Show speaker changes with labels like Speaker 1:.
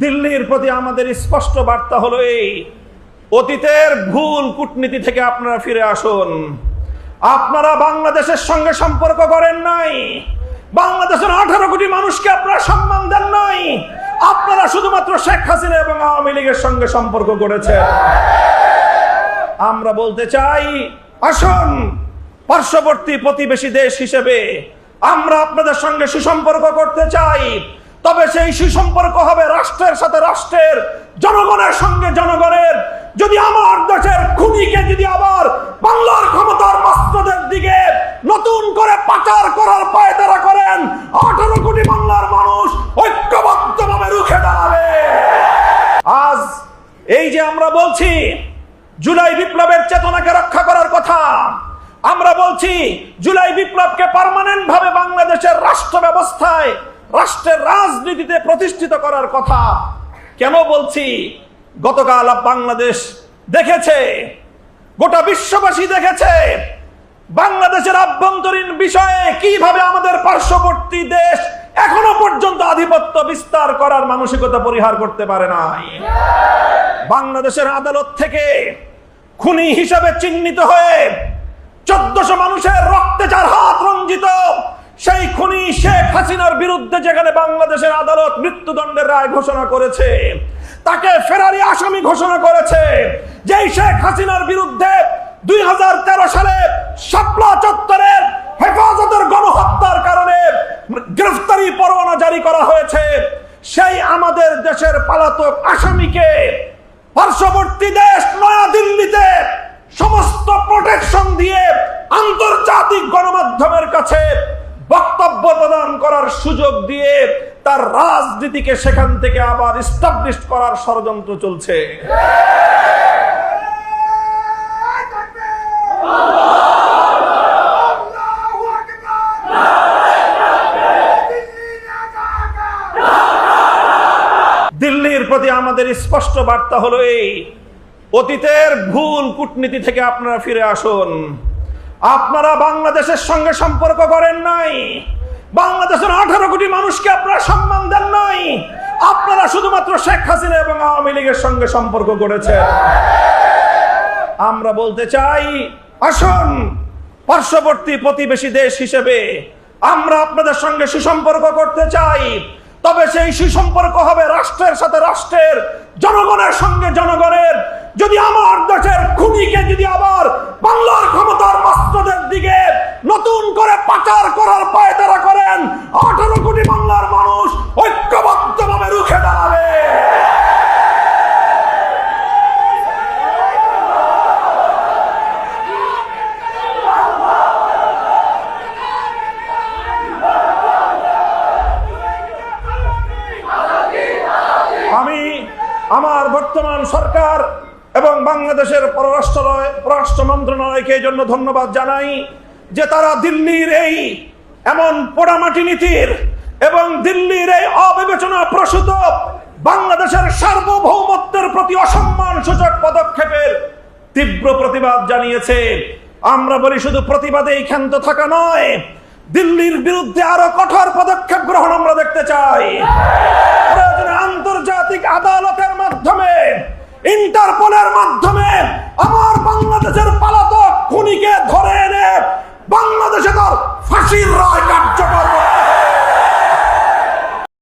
Speaker 1: দিল্লির প্রতি আমাদের স্পষ্ট বার্তা হলো এই, অতীতের ভুল কূটনীতি থেকে আপনারা ফিরে আসুন। আপনারা বাংলাদেশের সঙ্গে সম্পর্ক করেন নাই, বাংলাদেশের 18 কোটি মানুষকে আপনারা সম্মান দেন নাই, আপনারা শুধুমাত্র শেখ হাসিনা এবং আওয়ামী লীগের সঙ্গে সম্পর্ক করেছেন। আমরা বলতে চাই, আসুন পার্শ্ববর্তী প্রতিবেশী দেশ হিসেবে আমরা আপনাদের সঙ্গে সুসম্পর্ক করতে চাই, তবে সেই সুসম্পর্ক হবে রাষ্ট্রের সাথে রাষ্ট্রের, জনগণের সঙ্গে জনগণের। যদি আমার দেশের খুনিকে যদি আবার বাংলার ক্ষমতার মস্তদের দিকে নতুন করে পাচার করার পায়তারা করেন, 18 কোটি বাংলার মানুষ ঐক্যবদ্ধভাবে রুখে দাঁড়াবে। আজ এই যে আমরা বলছি জুলাই বিপ্লবের চেতনাকে রক্ষা করার কথা, আমরা বলছি জুলাই বিপ্লবকে পার্মানেন্ট ভাবে বাংলাদেশের রাষ্ট্র ব্যবস্থায়, রাষ্ট্রের রাজনীতিতে প্রতিষ্ঠিত করার কথা কেন বলছি? গতকাল বাংলাদেশ দেখেছে, গোটা বিশ্ববাসী দেখেছে বাংলাদেশের আভ্যন্তরীণ বিষয়ে কিভাবে আমাদের পার্শ্ববর্তী দেশ এখনো পর্যন্ত আধিপত্য বিস্তার করার মানসিকতা পরিহার করতে পারে নাই। বাংলাদেশের আদালত থেকে খুনি হিসাবে চিহ্নিত হয়ে 1400 মানুষের রক্তে যার হাত রঞ্জিত সেই খুনি শেখ হাসিনার বিরুদ্ধে যেখানে বাংলাদেশের আদালত মৃত্যুদণ্ডের রায় ঘোষণা করেছে, তাকে ফেরারি আসামি ঘোষণা করেছে, যেই শেখ হাসিনার বিরুদ্ধে 2013 সালে শাপলা চত্বরের হেফাজতের গণহত্যার কারণে গ্রেফতারি পরোয়ানা জারি করা হয়েছে, সেই আমাদের দেশের পলাতক আসামিকে পার্শ্ববর্তী দেশ নয়াদিল্লিতে সমস্ত প্রোটেকশন দিয়ে আন্তর্জাতিক গণমাধ্যমের কাছে বক্তব্য প্রদান করার সুযোগ দিয়ে তার রাজনীতিকে সেখান থেকে আবার এস্টাবলিশ করার ষড়যন্ত্র চলছে। দিল্লির প্রতি আমাদের স্পষ্ট বার্তা হলো এই, অতীতের ভুল কূটনীতি থেকে আপনারা ফিরে আসুন। আপনারা বাংলাদেশের সঙ্গে সম্পর্ক করেন নাই, বাংলাদেশের 18 কোটি মানুষকে আপনারা সম্মান দেন নাই, আপনারা শুধুমাত্র শেখ হাসিনা এবং আওয়ামী লীগের সঙ্গে সম্পর্ক করেছেন। আমরা বলতে চাই, আসুন পার্শ্ববর্তী প্রতিবেশী দেশ হিসেবে আমরা আপনাদের সঙ্গে সুসম্পর্ক করতে চাই, তবে সেই সুসম্পর্ক হবে রাষ্ট্রের সাথে রাষ্ট্রের, জনগণের সঙ্গে জনগণের। যদি আমার দেশের খুনিকে যদি আবার বাংলার ক্ষমতার মস্তদের দিকে নতুন করে পাচার করার পায়তারা করেন, 18 কোটি বাংলার মানুষ ঐক্যবদ্ধভাবে রুখে দাঁড়াবে। আমি আমার বর্তমান সরকার এবং বাংলাদেশের পররাষ্ট্র মন্ত্রণালয়কে এই জন্য ধন্যবাদ জানাই যে তারা দিল্লির এই এমন পোড়ামাটি নীতির এবং দিল্লির এই অবিবেচনা প্রসূত বাংলাদেশের সার্বভৌমত্বের প্রতি অসম্মান সূচক পদক্ষেপের তীব্র প্রতিবাদ জানিয়েছে। আমরা বলি শুধু প্রতিবাদেই ক্ষান্ত থাকা নয়, দিল্লির বিরুদ্ধে আরো কঠোর পদক্ষেপ গ্রহণ আমরা দেখতে চাই। প্রয়োজনে আন্তর্জাতিক আদালতের মাধ্যমে, ইন্টারপোলের মাধ্যমে আমার বাংলাদেশের পলাতক খুনিকে ধরে এনে বাংলাদেশে তার ফাঁসির রায় কার্যকর করতে